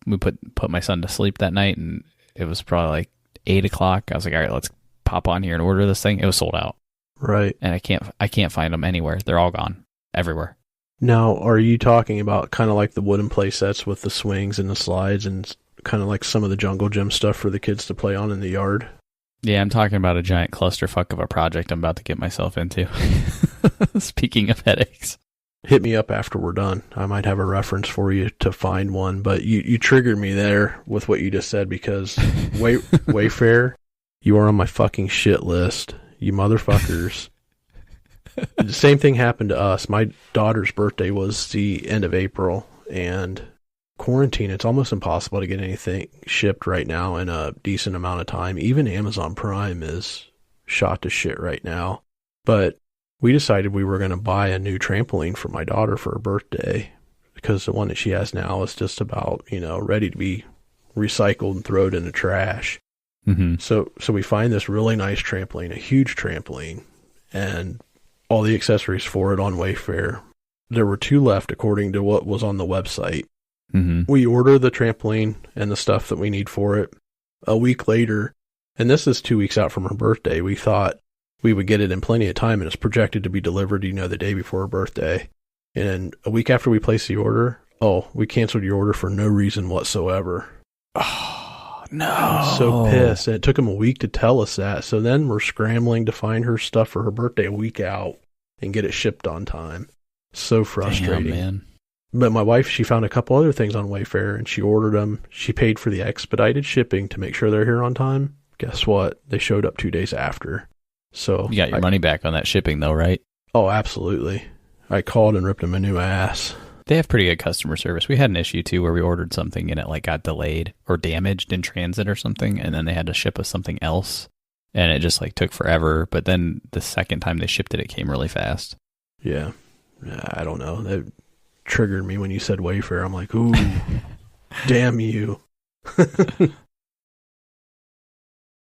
we put my son to sleep that night, and it was probably like 8 o'clock. I was like, all right, let's pop on here and order this thing. It was sold out. Right. And I can't find them anywhere. They're all gone. Everywhere. Now, are you talking about kind of like the wooden play sets with the swings and the slides and kind of like some of the jungle gym stuff for the kids to play on in the yard? Yeah, I'm talking about a giant clusterfuck of a project I'm about to get myself into. Speaking of headaches. Hit me up after we're done. I might have a reference for you to find one, but you triggered me there with what you just said because Wayfair, you are on my fucking shit list, you motherfuckers. The same thing happened to us. My daughter's birthday was the end of April, and quarantine, it's almost impossible to get anything shipped right now in a decent amount of time. Even Amazon Prime is shot to shit right now. But we decided we were going to buy a new trampoline for my daughter for her birthday because the one that she has now is just about, ready to be recycled and thrown in the trash. Mm-hmm. So we find this really nice trampoline, a huge trampoline, and all the accessories for it on Wayfair. There were 2 left according to what was on the website. Mm-hmm. We order the trampoline and the stuff that we need for it. A week later, and this is 2 weeks out from her birthday, we thought we would get it in plenty of time, and it's projected to be delivered, the day before her birthday. And a week after we placed the order, we canceled your order for no reason whatsoever. Oh, no. I was so pissed. And it took them a week to tell us that. So then we're scrambling to find her stuff for her birthday a week out and get it shipped on time. So frustrating. Damn, man. But my wife, she found a couple other things on Wayfair, and she ordered them. She paid for the expedited shipping to make sure they're here on time. Guess what? They showed up 2 days after. So You got your money back on that shipping, though, right? Oh, absolutely. I called and ripped them a new ass. They have pretty good customer service. We had an issue, too, where we ordered something and it like got delayed or damaged in transit or something, and then they had to ship us something else, and it just like took forever. But then the second time they shipped it, it came really fast. Yeah. I don't know. That triggered me when you said Wayfair. I'm like, ooh, damn you.